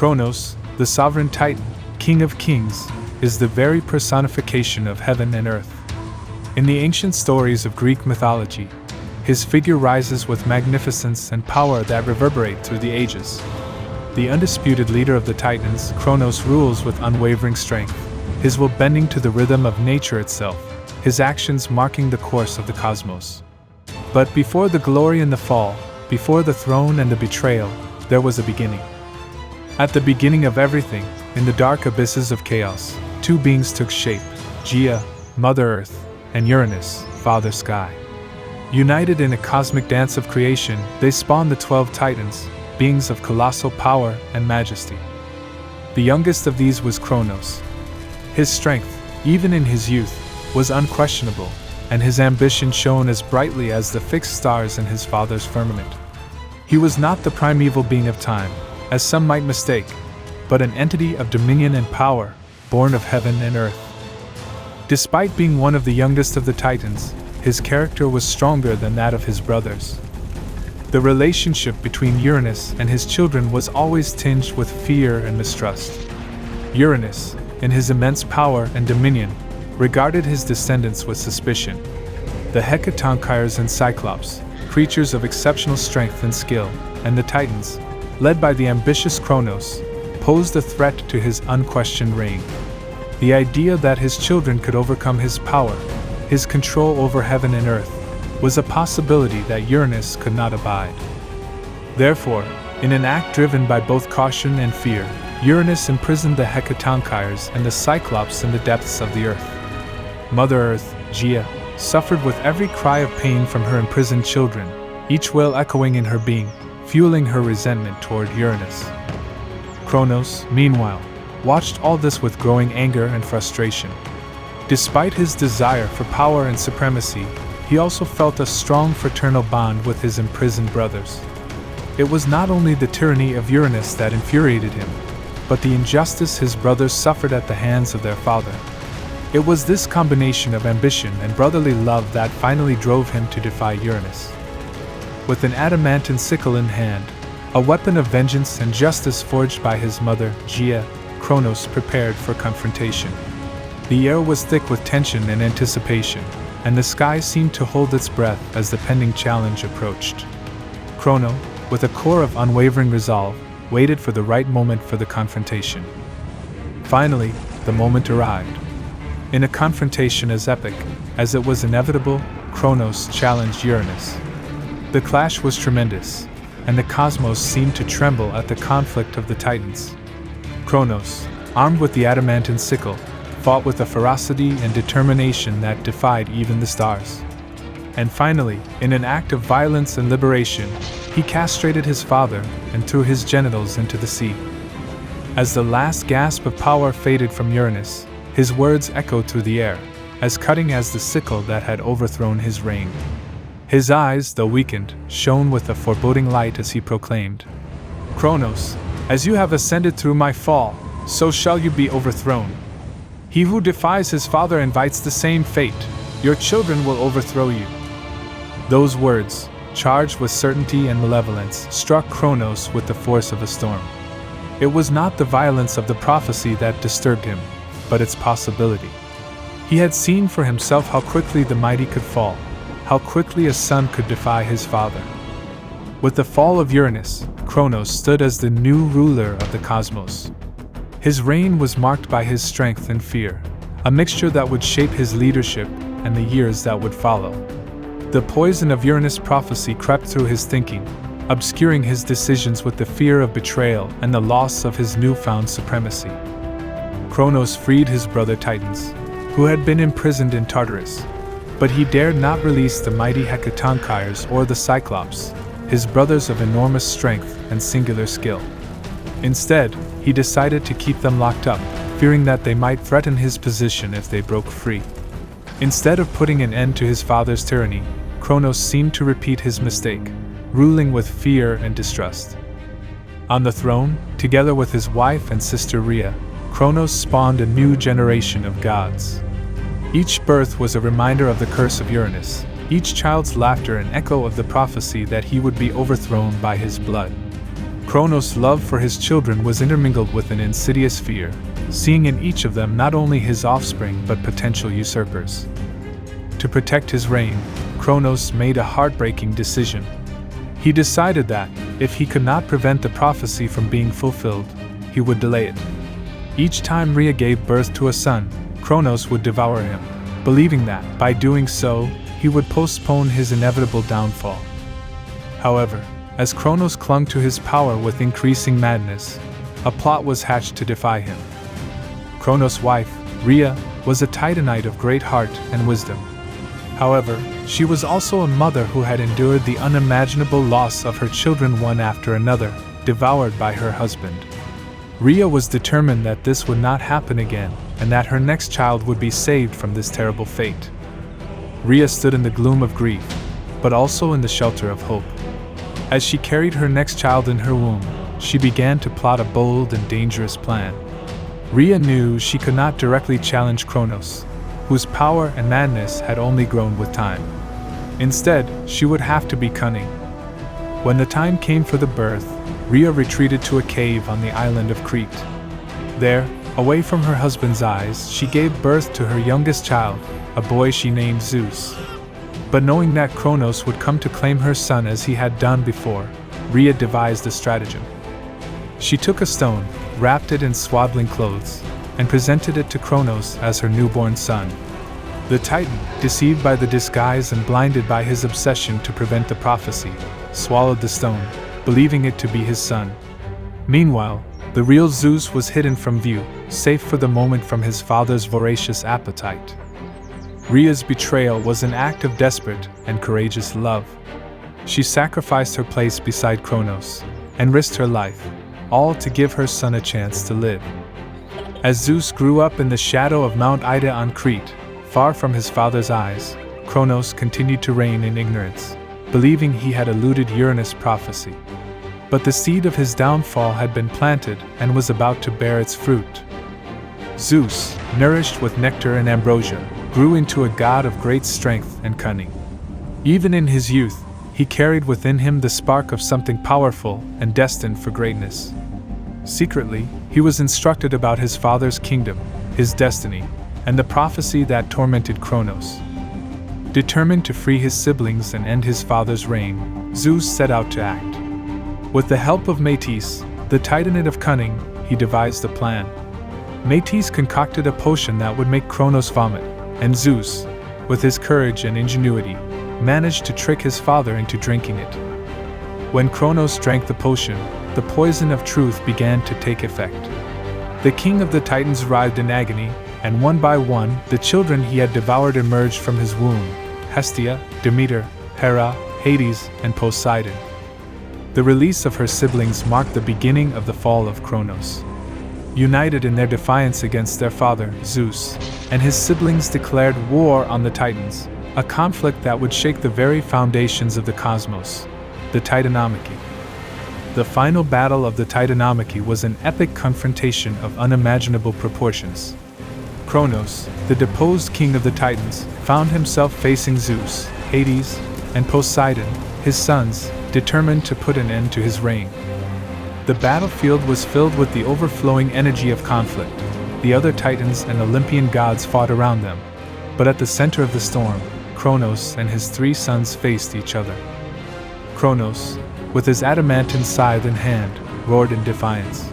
Cronus, the sovereign titan, king of kings, is the very personification of heaven and earth. In the ancient stories of Greek mythology, his figure rises with magnificence and power that reverberate through the ages. The undisputed leader of the Titans, Cronus rules with unwavering strength, his will bending to the rhythm of nature itself, his actions marking the course of the cosmos. But before the glory and the fall, before the throne and the betrayal, there was a beginning. At the beginning of everything, in the dark abysses of chaos, two beings took shape: Gaia, Mother Earth, and Uranus, Father Sky. United in a cosmic dance of creation, they spawned the 12 Titans, beings of colossal power and majesty. The youngest of these was Cronus. His strength, even in his youth, was unquestionable, and his ambition shone as brightly as the fixed stars in his father's firmament. He was not the primeval being of time, as some might mistake, but an entity of dominion and power, born of heaven and earth. Despite being one of the youngest of the Titans, his character was stronger than that of his brothers. The relationship between Uranus and his children was always tinged with fear and mistrust. Uranus, in his immense power and dominion, regarded his descendants with suspicion. The Hecatonkires and Cyclops, creatures of exceptional strength and skill, and the Titans, led by the ambitious Cronus, posed a threat to his unquestioned reign. The idea that his children could overcome his power, his control over heaven and earth, was a possibility that Uranus could not abide. Therefore, in an act driven by both caution and fear, Uranus imprisoned the Hecatonkires and the Cyclops in the depths of the earth. Mother Earth, Gaia, suffered with every cry of pain from her imprisoned children, each wail echoing in her being, fueling her resentment toward Uranus. Cronus, meanwhile, watched all this with growing anger and frustration. Despite his desire for power and supremacy, he also felt a strong fraternal bond with his imprisoned brothers. It was not only the tyranny of Uranus that infuriated him, but the injustice his brothers suffered at the hands of their father. It was this combination of ambition and brotherly love that finally drove him to defy Uranus. With an adamantine sickle in hand, a weapon of vengeance and justice forged by his mother, Gaia, Cronus prepared for confrontation. The air was thick with tension and anticipation, and the sky seemed to hold its breath as the pending challenge approached. Cronus, with a core of unwavering resolve, waited for the right moment for the confrontation. Finally, the moment arrived. In a confrontation as epic as it was inevitable, Cronus challenged Uranus. The clash was tremendous, and the cosmos seemed to tremble at the conflict of the Titans. Cronus, armed with the adamantine sickle, fought with a ferocity and determination that defied even the stars. And finally, in an act of violence and liberation, he castrated his father and threw his genitals into the sea. As the last gasp of power faded from Uranus, his words echoed through the air, as cutting as the sickle that had overthrown his reign. His eyes, though weakened, shone with a foreboding light as he proclaimed, "Cronus, as you have ascended through my fall, so shall you be overthrown. He who defies his father invites the same fate. Your children will overthrow you." Those words, charged with certainty and malevolence, struck Cronus with the force of a storm. It was not the violence of the prophecy that disturbed him, but its possibility. He had seen for himself how quickly the mighty could fall, how quickly a son could defy his father. With the fall of Uranus, Cronus stood as the new ruler of the cosmos. His reign was marked by his strength and fear, a mixture that would shape his leadership and the years that would follow. The poison of Uranus' prophecy crept through his thinking, obscuring his decisions with the fear of betrayal and the loss of his newfound supremacy. Cronus freed his brother Titans, who had been imprisoned in Tartarus, but he dared not release the mighty Hecatonkires or the Cyclops, his brothers of enormous strength and singular skill. Instead, he decided to keep them locked up, fearing that they might threaten his position if they broke free. Instead of putting an end to his father's tyranny, Cronus seemed to repeat his mistake, ruling with fear and distrust. On the throne, together with his wife and sister Rhea, Cronus spawned a new generation of gods. Each birth was a reminder of the curse of Uranus, each child's laughter an echo of the prophecy that he would be overthrown by his blood. Cronus' love for his children was intermingled with an insidious fear, seeing in each of them not only his offspring but potential usurpers. To protect his reign, Cronus made a heartbreaking decision. He decided that, if he could not prevent the prophecy from being fulfilled, he would delay it. Each time Rhea gave birth to a son, Cronus would devour him, believing that, by doing so, he would postpone his inevitable downfall. However, as Cronus clung to his power with increasing madness, a plot was hatched to defy him. Cronus' wife, Rhea, was a Titanite of great heart and wisdom. However, she was also a mother who had endured the unimaginable loss of her children one after another, devoured by her husband. Rhea was determined that this would not happen again, and that her next child would be saved from this terrible fate. Rhea stood in the gloom of grief, but also in the shelter of hope. As she carried her next child in her womb, she began to plot a bold and dangerous plan. Rhea knew she could not directly challenge Cronus, whose power and madness had only grown with time. Instead, she would have to be cunning. When the time came for the birth, Rhea retreated to a cave on the island of Crete. There, away from her husband's eyes, she gave birth to her youngest child, a boy she named Zeus. But knowing that Cronus would come to claim her son as he had done before, Rhea devised a stratagem. She took a stone, wrapped it in swaddling clothes, and presented it to Cronus as her newborn son. The Titan, deceived by the disguise and blinded by his obsession to prevent the prophecy, swallowed the stone, believing it to be his son. Meanwhile, the real Zeus was hidden from view, safe for the moment from his father's voracious appetite. Rhea's betrayal was an act of desperate and courageous love. She sacrificed her place beside Cronus and risked her life, all to give her son a chance to live. As Zeus grew up in the shadow of Mount Ida on Crete, far from his father's eyes, Cronus continued to reign in ignorance, believing he had eluded Uranus' prophecy. But the seed of his downfall had been planted and was about to bear its fruit. Zeus, nourished with nectar and ambrosia, grew into a god of great strength and cunning. Even in his youth, he carried within him the spark of something powerful and destined for greatness. Secretly, he was instructed about his father's kingdom, his destiny, and the prophecy that tormented Cronus. Determined to free his siblings and end his father's reign, Zeus set out to act. With the help of Metis, the Titanate of cunning, he devised a plan. Metis concocted a potion that would make Cronus vomit, and Zeus, with his courage and ingenuity, managed to trick his father into drinking it. When Cronus drank the potion, the poison of truth began to take effect. The king of the Titans writhed in agony, and one by one, the children he had devoured emerged from his womb: Hestia, Demeter, Hera, Hades, and Poseidon. The release of her siblings marked the beginning of the fall of Cronus. United in their defiance against their father, Zeus, and his siblings declared war on the Titans, a conflict that would shake the very foundations of the cosmos, the Titanomachy. The final battle of the Titanomachy was an epic confrontation of unimaginable proportions. Cronus, the deposed king of the Titans, found himself facing Zeus, Hades, and Poseidon, his sons, determined to put an end to his reign. The battlefield was filled with the overflowing energy of conflict. The other Titans and Olympian gods fought around them, but at the center of the storm, Cronus and his three sons faced each other. Cronus, with his adamantine scythe in hand, roared in defiance.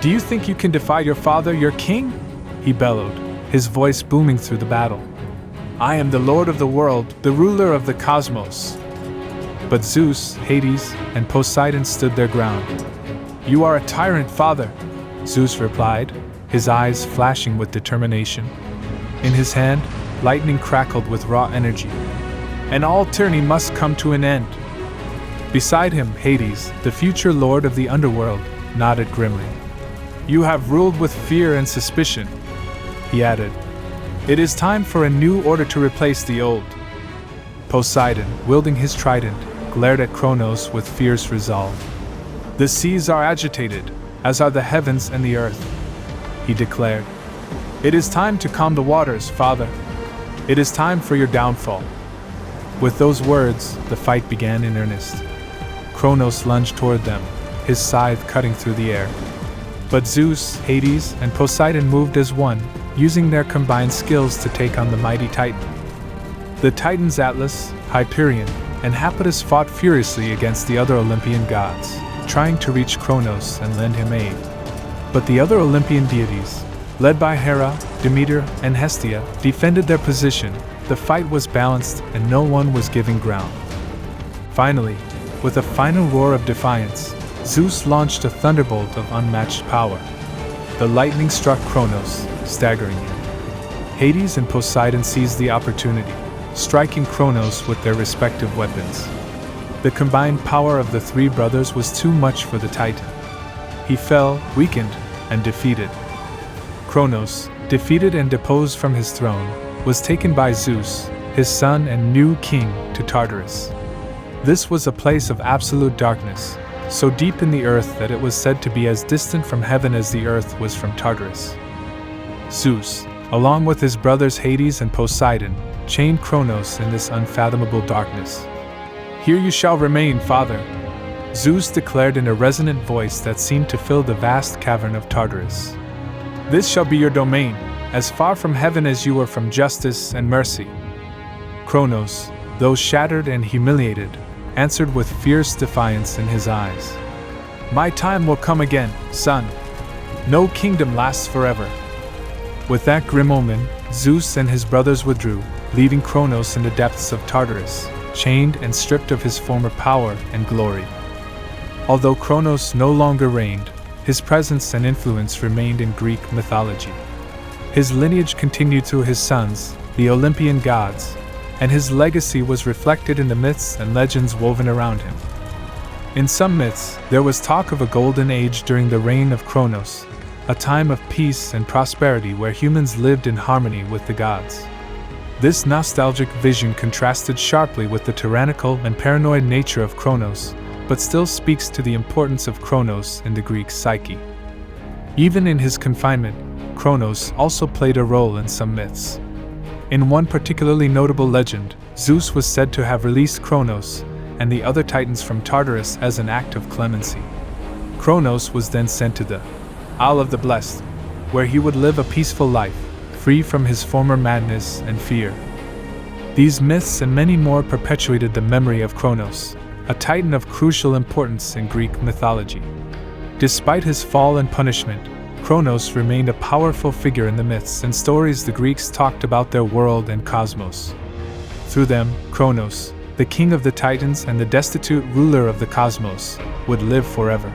"Do you think you can defy your father, your king?" he bellowed, his voice booming through the battle. "I am the lord of the world, the ruler of the cosmos." But Zeus, Hades, and Poseidon stood their ground. "You are a tyrant, father," Zeus replied, his eyes flashing with determination. In his hand, lightning crackled with raw energy. "And all tyranny must come to an end." Beside him, Hades, the future lord of the underworld, nodded grimly. "You have ruled with fear and suspicion," he added. "It is time for a new order to replace the old." Poseidon, wielding his trident, glared at Cronus with fierce resolve. "The seas are agitated, as are the heavens and the earth," he declared. "It is time to calm the waters, father. It is time for your downfall." With those words, the fight began in earnest. Cronus lunged toward them, his scythe cutting through the air. But Zeus, Hades, and Poseidon moved as one, using their combined skills to take on the mighty Titan. The Titans Atlas, Hyperion, and Iapetus fought furiously against the other Olympian gods, trying to reach Cronus and lend him aid. But the other Olympian deities, led by Hera, Demeter, and Hestia, defended their position. The fight was balanced and no one was giving ground. Finally, with a final roar of defiance, Zeus launched a thunderbolt of unmatched power. The lightning struck Cronus, staggering him. Hades and Poseidon seized the opportunity, striking Cronus with their respective weapons. The combined power of the three brothers was too much for the Titan. He fell, weakened, and defeated. Cronus, defeated and deposed from his throne, was taken by Zeus, his son and new king, to Tartarus. This was a place of absolute darkness, so deep in the earth that it was said to be as distant from heaven as the earth was from Tartarus. Zeus, along with his brothers Hades and Poseidon, chained Cronus in this unfathomable darkness. "Here you shall remain, father," Zeus declared in a resonant voice that seemed to fill the vast cavern of Tartarus. "This shall be your domain, as far from heaven as you are from justice and mercy." Cronus, though shattered and humiliated, answered with fierce defiance in his eyes. "My time will come again, son. No kingdom lasts forever." With that grim omen, Zeus and his brothers withdrew, leaving Cronus in the depths of Tartarus, chained and stripped of his former power and glory. Although Cronus no longer reigned, his presence and influence remained in Greek mythology. His lineage continued through his sons, the Olympian gods, and his legacy was reflected in the myths and legends woven around him. In some myths, there was talk of a golden age during the reign of Cronus, a time of peace and prosperity where humans lived in harmony with the gods. This nostalgic vision contrasted sharply with the tyrannical and paranoid nature of Cronus, but still speaks to the importance of Cronus in the Greek psyche. Even in his confinement, Cronus also played a role in some myths. In one particularly notable legend, Zeus was said to have released Cronus and the other titans from Tartarus as an act of clemency. Cronus was then sent to the Isle of the Blessed, where he would live a peaceful life, free from his former madness and fear. These myths and many more perpetuated the memory of Cronus, a titan of crucial importance in Greek mythology. Despite his fall and punishment, Cronus remained a powerful figure in the myths and stories the Greeks talked about their world and cosmos. Through them, Cronus, the king of the Titans and the destitute ruler of the cosmos, would live forever.